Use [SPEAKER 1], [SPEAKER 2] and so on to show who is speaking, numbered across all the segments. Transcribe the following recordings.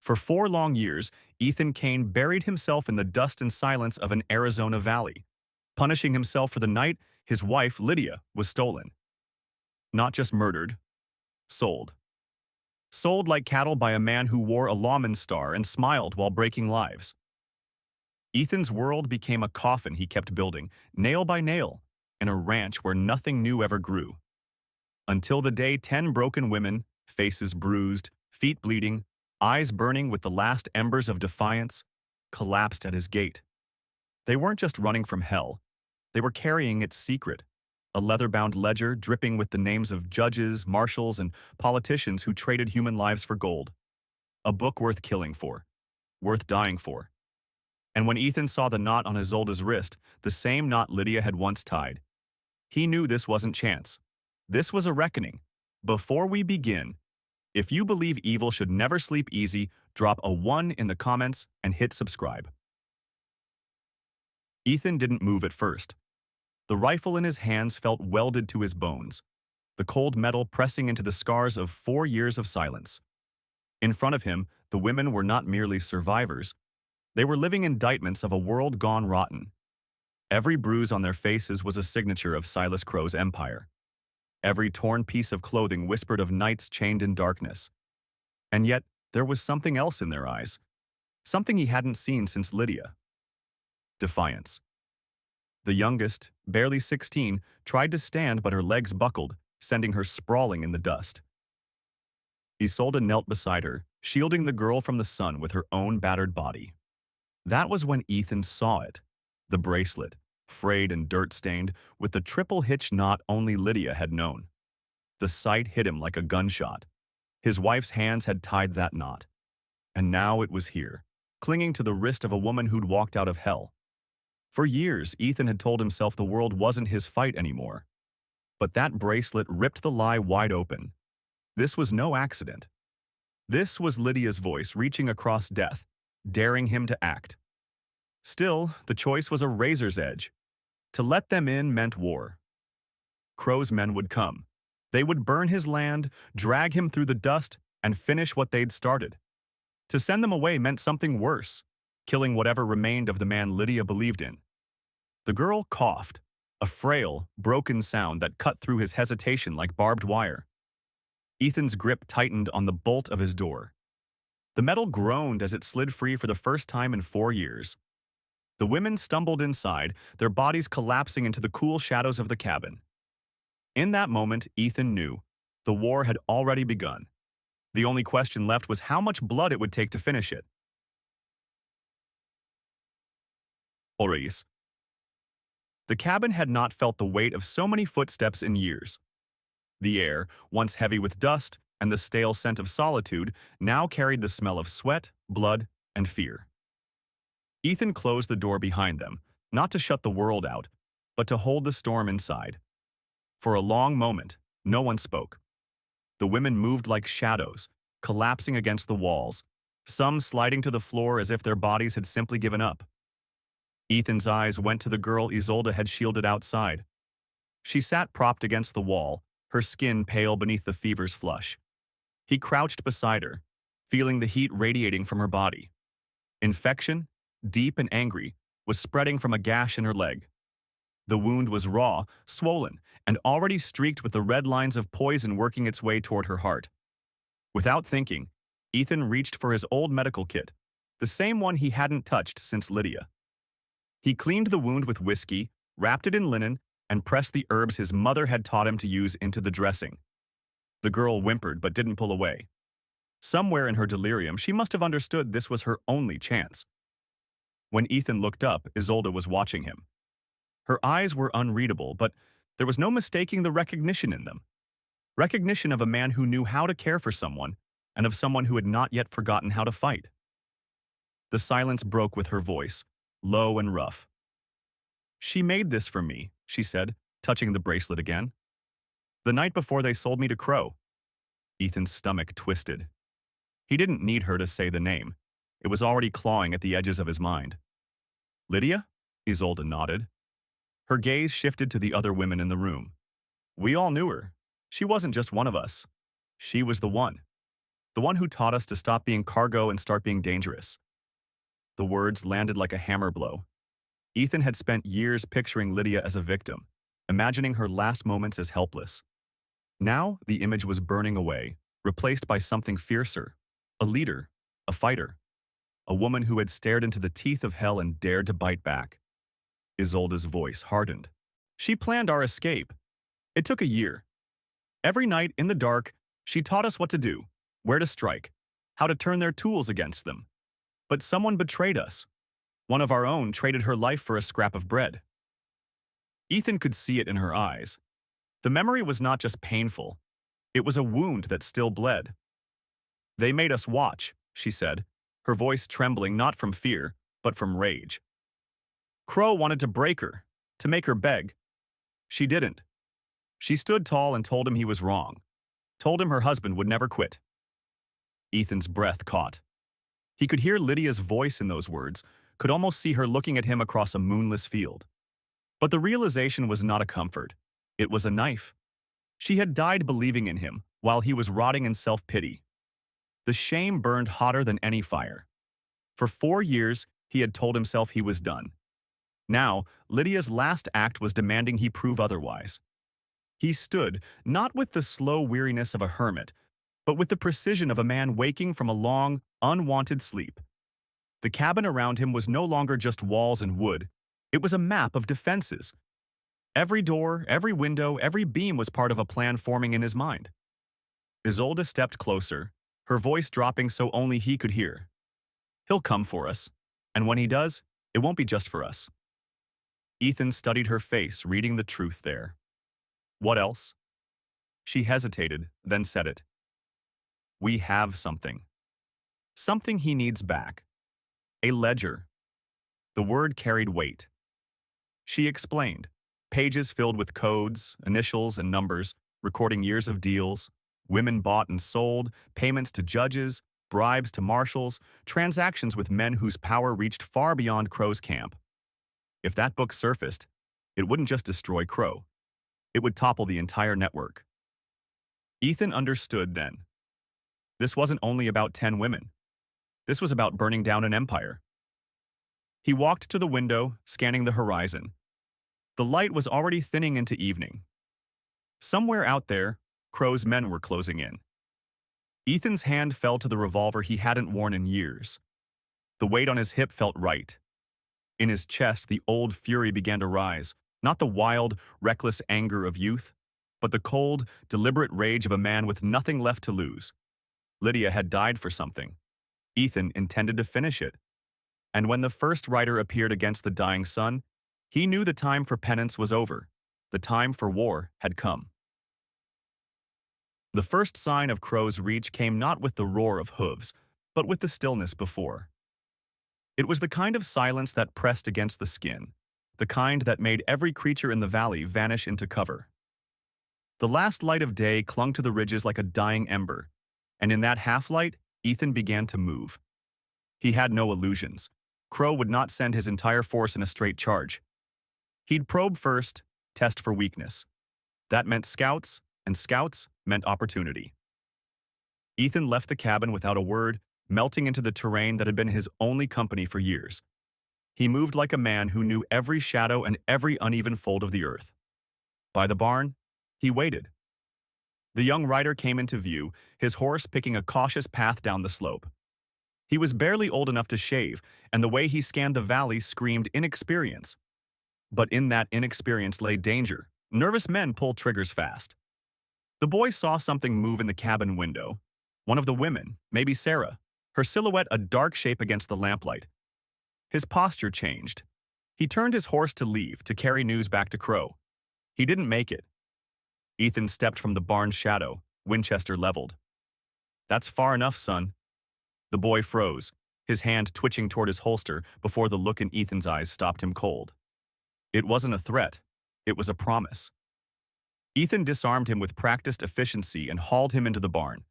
[SPEAKER 1] For 4 long years, Ethan Kane buried himself in the dust and silence of an Arizona valley, punishing himself for the night his wife, Lydia, was stolen. Not just murdered, sold. Sold like cattle by a man who wore a lawman's star and smiled while breaking lives. Ethan's world became a coffin he kept building, nail by nail, in a ranch where nothing new ever grew. Until the day 10 broken women, faces bruised, feet bleeding, eyes burning with the last embers of defiance, collapsed at his gate. They weren't just running from hell. They were carrying its secret, a leather-bound ledger dripping with the names of judges, marshals, and politicians who traded human lives for gold. A book worth killing for, worth dying for. And when Ethan saw the knot on Isolde's wrist, the same knot Lydia had once tied, he knew this wasn't chance. This was a reckoning. Before we begin, if you believe evil should never sleep easy, drop a 1 in the comments and hit subscribe. Ethan didn't move at first. The rifle in his hands felt welded to his bones, the cold metal pressing into the scars of 4 years of silence. In front of him, the women were not merely survivors. They were living indictments of a world gone rotten. Every bruise on their faces was a signature of Silas Crow's empire. Every torn piece of clothing whispered of nights chained in darkness. And yet, there was something else in their eyes. Something he hadn't seen since Lydia. Defiance. The youngest, barely 16, tried to stand but her legs buckled, sending her sprawling in the dust. Isolde knelt beside her, shielding the girl from the sun with her own battered body. That was when Ethan saw it. The bracelet, frayed and dirt-stained, with the triple hitch knot only Lydia had known. The sight hit him like a gunshot. His wife's hands had tied that knot. And now it was here, clinging to the wrist of a woman who'd walked out of hell. For years, Ethan had told himself the world wasn't his fight anymore. But that bracelet ripped the lie wide open. This was no accident. This was Lydia's voice reaching across death, daring him to act. Still, the choice was a razor's edge. To let them in meant war. Crow's men would come. They would burn his land, drag him through the dust, and finish what they'd started. To send them away meant something worse, killing whatever remained of the man Lydia believed in. The girl coughed, a frail, broken sound that cut through his hesitation like barbed wire. Ethan's grip tightened on the bolt of his door. The metal groaned as it slid free for the first time in 4 years. The women stumbled inside, their bodies collapsing into the cool shadows of the cabin. In that moment, Ethan knew. The war had already begun. The only question left was how much blood it would take to finish it. Oris. The cabin had not felt the weight of so many footsteps in years. The air, once heavy with dust and the stale scent of solitude, now carried the smell of sweat, blood, and fear. Ethan closed the door behind them, not to shut the world out, but to hold the storm inside. For a long moment, no one spoke. The women moved like shadows, collapsing against the walls, some sliding to the floor as if their bodies had simply given up. Ethan's eyes went to the girl Isolde had shielded outside. She sat propped against the wall, her skin pale beneath the fever's flush. He crouched beside her, feeling the heat radiating from her body. Infection, deep and angry, was spreading from a gash in her leg. The wound was raw, swollen, and already streaked with the red lines of poison working its way toward her heart. Without thinking, Ethan reached for his old medical kit, the same one he hadn't touched since Lydia. He cleaned the wound with whiskey, wrapped it in linen, and pressed the herbs his mother had taught him to use into the dressing. The girl whimpered but didn't pull away. Somewhere in her delirium, she must have understood this was her only chance. When Ethan looked up, Isolde was watching him. Her eyes were unreadable, but there was no mistaking the recognition in them. Recognition of a man who knew how to care for someone, and of someone who had not yet forgotten how to fight. The silence broke with her voice, low and rough. "She made this for me," she said, touching the bracelet again. "The night before they sold me to Crow." Ethan's stomach twisted. He didn't need her to say the name. It was already clawing at the edges of his mind. "Lydia?" Isolde nodded. Her gaze shifted to the other women in the room. "We all knew her. She wasn't just one of us. She was the one." The one who taught us to stop being cargo and start being dangerous. The words landed like a hammer blow. Ethan had spent years picturing Lydia as a victim, imagining her last moments as helpless. Now, the image was burning away, replaced by something fiercer. A leader, a fighter, a woman who had stared into the teeth of hell and dared to bite back. Isolde's voice hardened. She planned our escape. It took a year. Every night, in the dark, she taught us what to do, where to strike, how to turn their tools against them. But someone betrayed us. One of our own traded her life for a scrap of bread. Ethan could see it in her eyes. The memory was not just painful. It was a wound that still bled. They made us watch, she said, her voice trembling not from fear, but from rage. Crow wanted to break her, to make her beg. She didn't. She stood tall and told him he was wrong, told him her husband would never quit. Ethan's breath caught. He could hear Lydia's voice in those words, could almost see her looking at him across a moonless field. But the realization was not a comfort. It was a knife. She had died believing in him, while he was rotting in self-pity. The shame burned hotter than any fire. For 4 years, he had told himself he was done. Now, Lydia's last act was demanding he prove otherwise. He stood, not with the slow weariness of a hermit, but with the precision of a man waking from a long, unwanted sleep. The cabin around him was no longer just walls and wood. It was a map of defenses. Every door, every window, every beam was part of a plan forming in his mind. Isolde stepped closer, her voice dropping so only he could hear. He'll come for us, and when he does, it won't be just for us. Ethan studied her face, reading the truth there. What else? She hesitated, then said it. We have something. Something he needs back. A ledger. The word carried weight. She explained, pages filled with codes, initials, and numbers, recording years of deals, women bought and sold, payments to judges, bribes to marshals, transactions with men whose power reached far beyond Crow's camp. If that book surfaced, it wouldn't just destroy Crow. It would topple the entire network. Ethan understood then. This wasn't only about 10 women. This was about burning down an empire. He walked to the window, scanning the horizon. The light was already thinning into evening. Somewhere out there, Crow's men were closing in. Ethan's hand fell to the revolver he hadn't worn in years. The weight on his hip felt right. In his chest, the old fury began to rise, not the wild, reckless anger of youth, but the cold, deliberate rage of a man with nothing left to lose. Lydia had died for something. Ethan intended to finish it. And when the first rider appeared against the dying sun, he knew the time for penance was over. The time for war had come. The first sign of Crow's reach came not with the roar of hooves, but with the stillness before. It was the kind of silence that pressed against the skin, the kind that made every creature in the valley vanish into cover. The last light of day clung to the ridges like a dying ember, and in that half-light, Ethan began to move. He had no illusions. Crow would not send his entire force in a straight charge. He'd probe first, test for weakness. That meant scouts, and scouts meant opportunity. Ethan left the cabin without a word, melting into the terrain that had been his only company for years. He moved like a man who knew every shadow and every uneven fold of the earth. By the barn, he waited. The young rider came into view, his horse picking a cautious path down the slope. He was barely old enough to shave, and the way he scanned the valley screamed inexperience. But in that inexperience lay danger. Nervous men pull triggers fast. The boy saw something move in the cabin window. One of the women, maybe Sarah, her silhouette a dark shape against the lamplight. His posture changed. He turned his horse to leave, to carry news back to Crow. He didn't make it. Ethan stepped from the barn's shadow, Winchester leveled. That's far enough, son. The boy froze, his hand twitching toward his holster before the look in Ethan's eyes stopped him cold. It wasn't a threat. It was a promise. Ethan disarmed him with practiced efficiency and hauled him into the barn.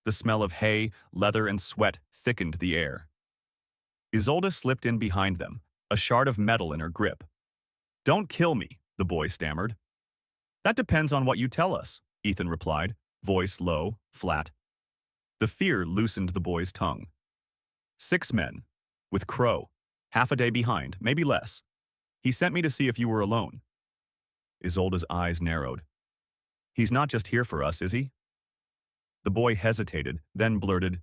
[SPEAKER 1] The smell of hay, leather, and sweat thickened the air. Isolde slipped in behind them, a shard of metal in her grip. Don't kill me, the boy stammered. That depends on what you tell us, Ethan replied, voice low, flat. The fear loosened the boy's tongue. 6 men, with Crow, half a day behind, maybe less. He sent me to see if you were alone. Isolde's eyes narrowed. He's not just here for us, is he? The boy hesitated, then blurted,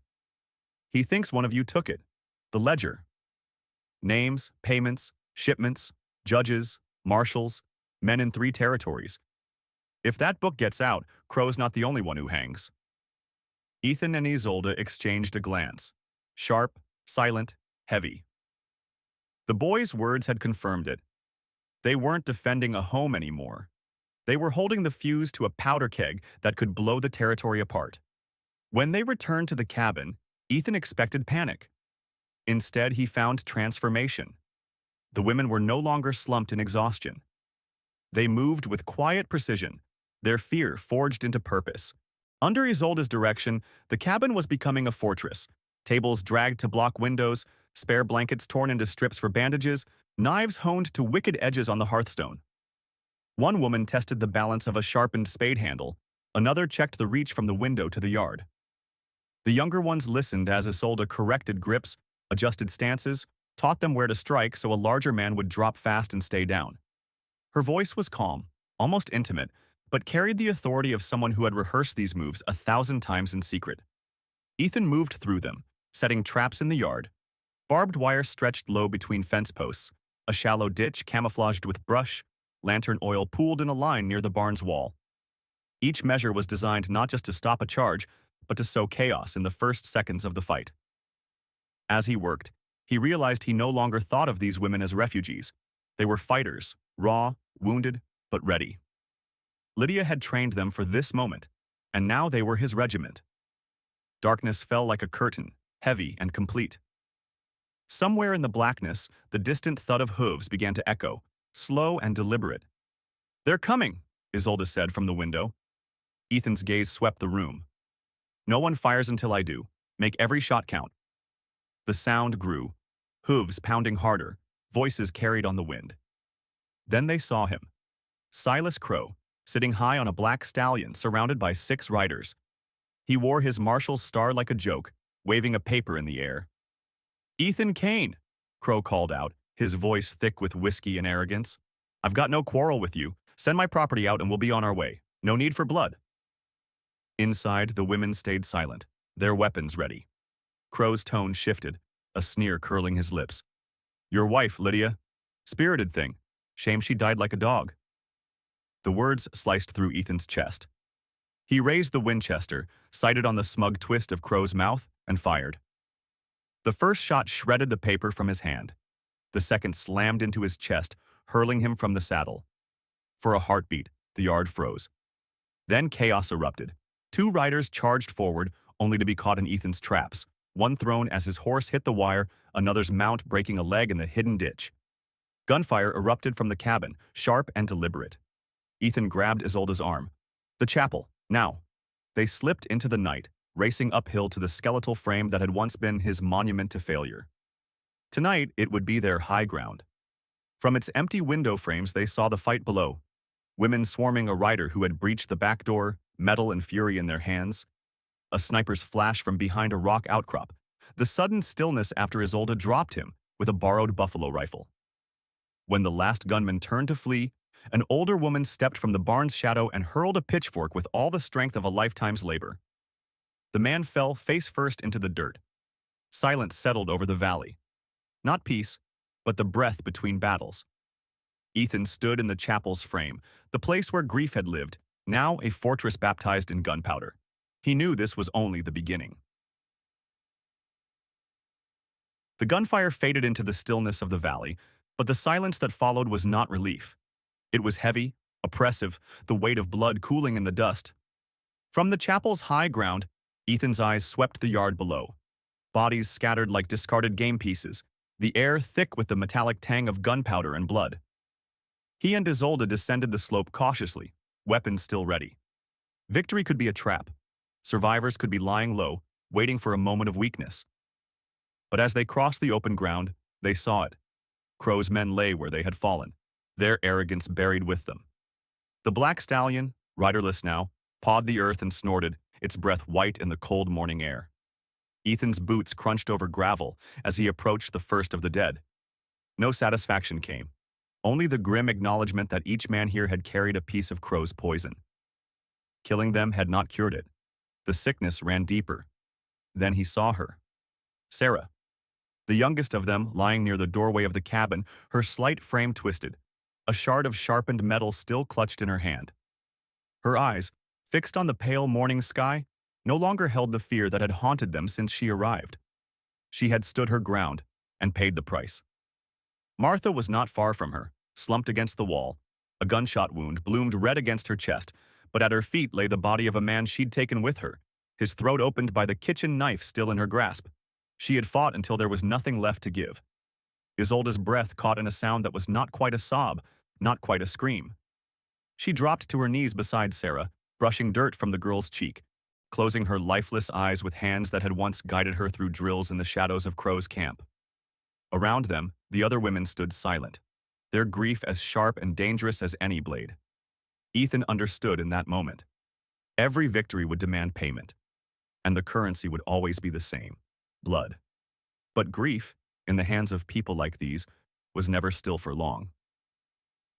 [SPEAKER 1] he thinks one of you took it. The ledger. Names, payments, shipments, judges, marshals, men in 3 territories. If that book gets out, Crow's not the only one who hangs. Ethan and Isolde exchanged a glance. Sharp, silent, heavy. The boy's words had confirmed it. They weren't defending a home anymore. They were holding the fuse to a powder keg that could blow the territory apart. When they returned to the cabin, Ethan expected panic. Instead, he found transformation. The women were no longer slumped in exhaustion. They moved with quiet precision, their fear forged into purpose. Under Isolde's direction, the cabin was becoming a fortress. Tables dragged to block windows, spare blankets torn into strips for bandages, knives honed to wicked edges on the hearthstone. One woman tested the balance of a sharpened spade handle, another checked the reach from the window to the yard. The younger ones listened as Isolde corrected grips, adjusted stances, taught them where to strike so a larger man would drop fast and stay down. Her voice was calm, almost intimate, but carried the authority of someone who had rehearsed these moves 1,000 times in secret. Ethan moved through them, setting traps in the yard. Barbed wire stretched low between fence posts, a shallow ditch camouflaged with brush, lantern oil pooled in a line near the barn's wall. Each measure was designed not just to stop a charge, but to sow chaos in the first seconds of the fight. As he worked, he realized he no longer thought of these women as refugees. They were fighters, raw, wounded, but ready. Lydia had trained them for this moment, and now they were his regiment. Darkness fell like a curtain, heavy and complete. Somewhere in the blackness, the distant thud of hooves began to echo, slow and deliberate. "They're coming," Isolde said from the window. Ethan's gaze swept the room. "No one fires until I do. Make every shot count." The sound grew, hooves pounding harder, voices carried on the wind. Then they saw him. Silas Crow, sitting high on a black stallion surrounded by 6 riders. He wore his marshal's star like a joke, waving a paper in the air. "Ethan Kane," Crow called out, his voice thick with whiskey and arrogance. "I've got no quarrel with you. Send my property out and we'll be on our way. No need for blood." Inside, the women stayed silent, their weapons ready. Crow's tone shifted, a sneer curling his lips. "Your wife, Lydia. Spirited thing. Shame she died like a dog." The words sliced through Ethan's chest. He raised the Winchester, sighted on the smug twist of Crow's mouth, and fired. The first shot shredded the paper from his hand. The second slammed into his chest, hurling him from the saddle. For a heartbeat, the yard froze. Then chaos erupted. 2 riders charged forward, only to be caught in Ethan's traps, one thrown as his horse hit the wire, another's mount breaking a leg in the hidden ditch. Gunfire erupted from the cabin, sharp and deliberate. Ethan grabbed Isolde's arm. "The chapel, now." They slipped into the night, racing uphill to the skeletal frame that had once been his monument to failure. Tonight, it would be their high ground. From its empty window frames, they saw the fight below. Women swarming a rider who had breached the back door, metal and fury in their hands. A sniper's flash from behind a rock outcrop. The sudden stillness after Isolde dropped him with a borrowed buffalo rifle. When the last gunman turned to flee, an older woman stepped from the barn's shadow and hurled a pitchfork with all the strength of a lifetime's labor. The man fell face first into the dirt. Silence settled over the valley. Not peace, but the breath between battles. Ethan stood in the chapel's frame, the place where grief had lived, now a fortress baptized in gunpowder. He knew this was only the beginning. The gunfire faded into the stillness of the valley, but the silence that followed was not relief. It was heavy, oppressive, the weight of blood cooling in the dust. From the chapel's high ground, Ethan's eyes swept the yard below. Bodies scattered like discarded game pieces, the air thick with the metallic tang of gunpowder and blood. He and Isolde descended the slope cautiously, weapons still ready. Victory could be a trap. Survivors could be lying low, waiting for a moment of weakness. But as they crossed the open ground, they saw it. Crow's men lay where they had fallen, their arrogance buried with them. The black stallion, riderless now, pawed the earth and snorted, its breath white in the cold morning air. Ethan's boots crunched over gravel as he approached the first of the dead. No satisfaction came, only the grim acknowledgement that each man here had carried a piece of Crow's poison. Killing them had not cured it. The sickness ran deeper. Then he saw her. Sarah, the youngest of them, lying near the doorway of the cabin, her slight frame twisted, a shard of sharpened metal still clutched in her hand. Her eyes, fixed on the pale morning sky, no longer held the fear that had haunted them since she arrived. She had stood her ground and paid the price. Martha was not far from her, slumped against the wall. A gunshot wound bloomed red against her chest, but at her feet lay the body of a man she'd taken with her, his throat opened by the kitchen knife still in her grasp. She had fought until there was nothing left to give. Isolde's breath caught in a sound that was not quite a sob, not quite a scream. She dropped to her knees beside Sarah, brushing dirt from the girl's cheek, closing her lifeless eyes with hands that had once guided her through drills in the shadows of Crow's camp. Around them, the other women stood silent, their grief as sharp and dangerous as any blade. Ethan understood in that moment. Every victory would demand payment, and the currency would always be the same: blood. But grief, in the hands of people like these, was never still for long.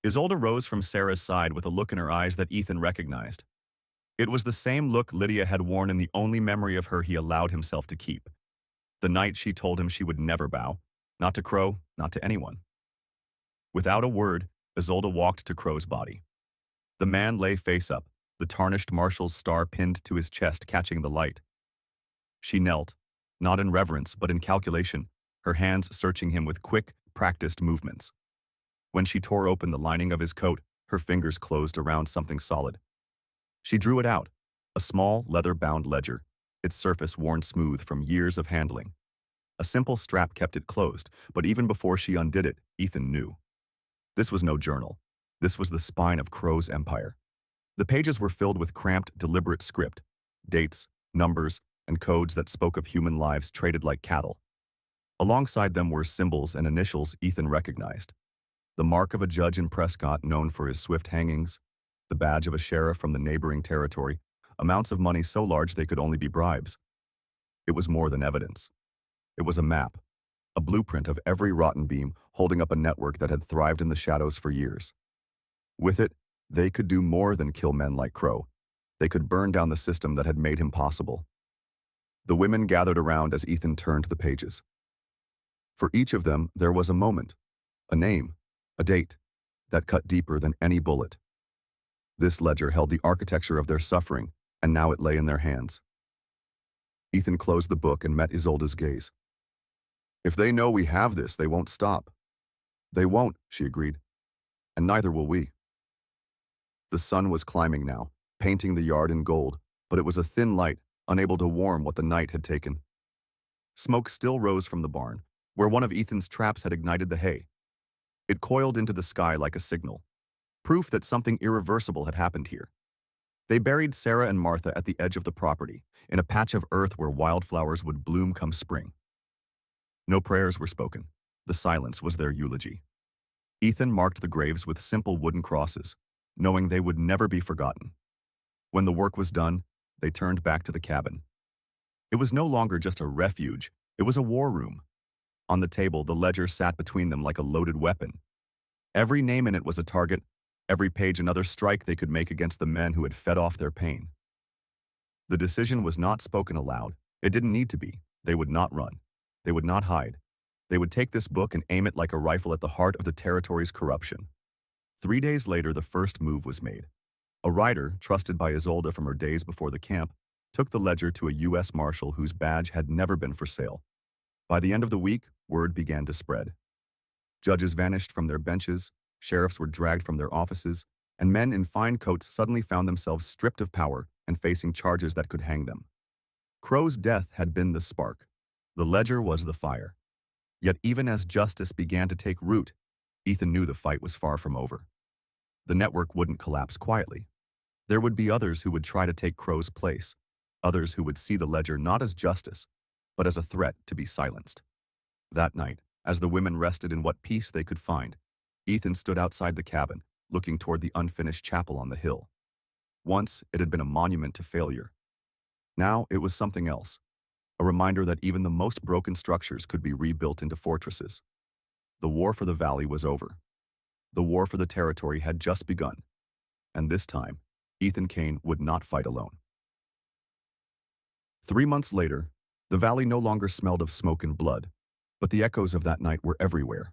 [SPEAKER 1] Isolde rose from Sarah's side with a look in her eyes that Ethan recognized. It was the same look Lydia had worn in the only memory of her he allowed himself to keep. The night she told him she would never bow, not to Crow, not to anyone. Without a word, Isolde walked to Crow's body. The man lay face up, the tarnished marshal's star pinned to his chest catching the light. She knelt, not in reverence but in calculation, her hands searching him with quick, practiced movements. When she tore open the lining of his coat, her fingers closed around something solid. She drew it out, a small, leather-bound ledger, its surface worn smooth from years of handling. A simple strap kept it closed, but even before she undid it, Ethan knew. This was no journal. This was the spine of Crow's empire. The pages were filled with cramped, deliberate script, dates, numbers, and codes that spoke of human lives traded like cattle. Alongside them were symbols and initials Ethan recognized. The mark of a judge in Prescott known for his swift hangings, the badge of a sheriff from the neighboring territory, amounts of money so large they could only be bribes. It was more than evidence. It was a map, a blueprint of every rotten beam holding up a network that had thrived in the shadows for years. With it, they could do more than kill men like Crow. They could burn down the system that had made him possible. The women gathered around as Ethan turned the pages. For each of them, there was a moment, a name, a date, that cut deeper than any bullet. This ledger held the architecture of their suffering, and now it lay in their hands. Ethan closed the book and met Isolde's gaze. "If they know we have this, they won't stop." "They won't," she agreed. "And neither will we." The sun was climbing now, painting the yard in gold, but it was a thin light, unable to warm what the night had taken. Smoke still rose from the barn, where one of Ethan's traps had ignited the hay. It coiled into the sky like a signal, proof that something irreversible had happened here. They buried Sarah and Martha at the edge of the property, in a patch of earth where wildflowers would bloom come spring. No prayers were spoken. The silence was their eulogy. Ethan marked the graves with simple wooden crosses, knowing they would never be forgotten. When the work was done, they turned back to the cabin. It was no longer just a refuge, it was a war room. On the table, the ledger sat between them like a loaded weapon. Every name in it was a target, every page another strike they could make against the men who had fed off their pain. The decision was not spoken aloud. It didn't need to be. They would not run. They would not hide. They would take this book and aim it like a rifle at the heart of the territory's corruption. 3 days later, the first move was made. A writer, trusted by Isolde from her days before the camp, took the ledger to a U.S. Marshal whose badge had never been for sale. By the end of the week, word began to spread. Judges vanished from their benches, sheriffs were dragged from their offices, and men in fine coats suddenly found themselves stripped of power and facing charges that could hang them. Crow's death had been the spark. The ledger was the fire. Yet even as justice began to take root, Ethan knew the fight was far from over. The network wouldn't collapse quietly. There would be others who would try to take Crow's place, others who would see the ledger not as justice, but as a threat to be silenced. That night, as the women rested in what peace they could find, Ethan stood outside the cabin, looking toward the unfinished chapel on the hill. Once, it had been a monument to failure. Now it was something else, a reminder that even the most broken structures could be rebuilt into fortresses. The war for the valley was over. The war for the territory had just begun, and this time, Ethan Kane would not fight alone. 3 months later, the valley no longer smelled of smoke and blood, but the echoes of that night were everywhere.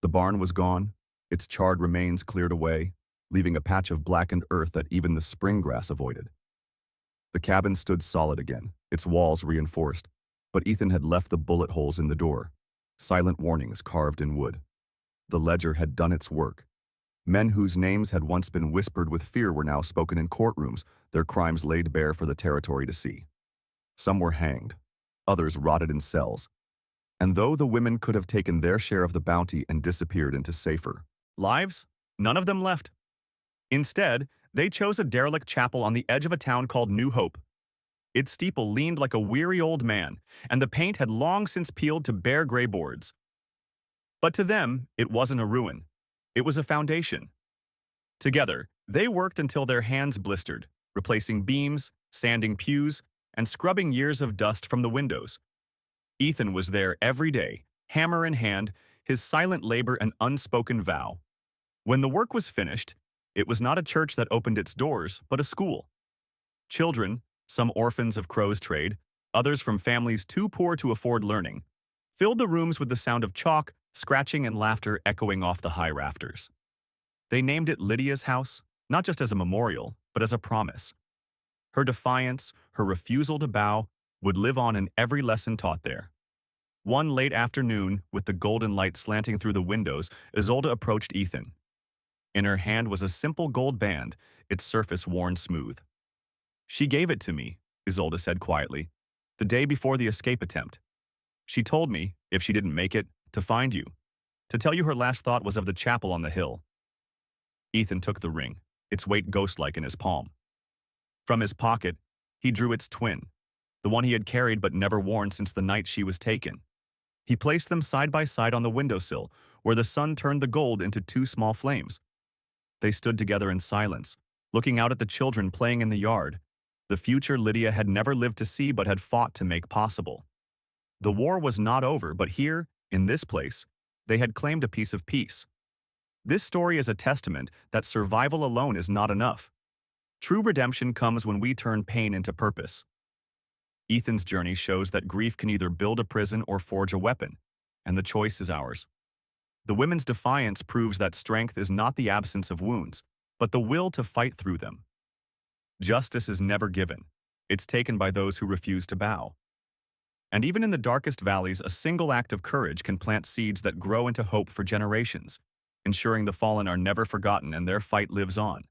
[SPEAKER 1] The barn was gone, its charred remains cleared away, leaving a patch of blackened earth that even the spring grass avoided. The cabin stood solid again, its walls reinforced, but Ethan had left the bullet holes in the door, silent warnings carved in wood. The ledger had done its work. Men whose names had once been whispered with fear were now spoken in courtrooms, their crimes laid bare for the territory to see. Some were hanged, others rotted in cells. And though the women could have taken their share of the bounty and disappeared into safer lives, none of them left. Instead, they chose a derelict chapel on the edge of a town called New Hope. Its steeple leaned like a weary old man, and the paint had long since peeled to bare gray boards. But to them, it wasn't a ruin. It was a foundation. Together, they worked until their hands blistered, replacing beams, sanding pews, and scrubbing years of dust from the windows. Ethan was there every day, hammer in hand, his silent labor an unspoken vow. When the work was finished, it was not a church that opened its doors, but a school. Children, some orphans of Crow's trade, others from families too poor to afford learning, filled the rooms with the sound of chalk, scratching and laughter echoing off the high rafters. They named it Lydia's house, not just as a memorial, but as a promise. Her defiance, her refusal to bow, would live on in every lesson taught there. One late afternoon, with the golden light slanting through the windows, Isolde approached Ethan. In her hand was a simple gold band, its surface worn smooth. "She gave it to me," Isolde said quietly, "the day before the escape attempt. She told me, if she didn't make it, to find you, to tell you her last thought was of the chapel on the hill." Ethan took the ring, its weight ghost-like in his palm. From his pocket, he drew its twin, the one he had carried but never worn since the night she was taken. He placed them side by side on the windowsill, where the sun turned the gold into two small flames. They stood together in silence, looking out at the children playing in the yard, the future Lydia had never lived to see but had fought to make possible. The war was not over, but here, in this place, they had claimed a piece of peace. This story is a testament that survival alone is not enough. True redemption comes when we turn pain into purpose. Ethan's journey shows that grief can either build a prison or forge a weapon, and the choice is ours. The women's defiance proves that strength is not the absence of wounds, but the will to fight through them. Justice is never given. It's taken by those who refuse to bow. And even in the darkest valleys, a single act of courage can plant seeds that grow into hope for generations, ensuring the fallen are never forgotten and their fight lives on.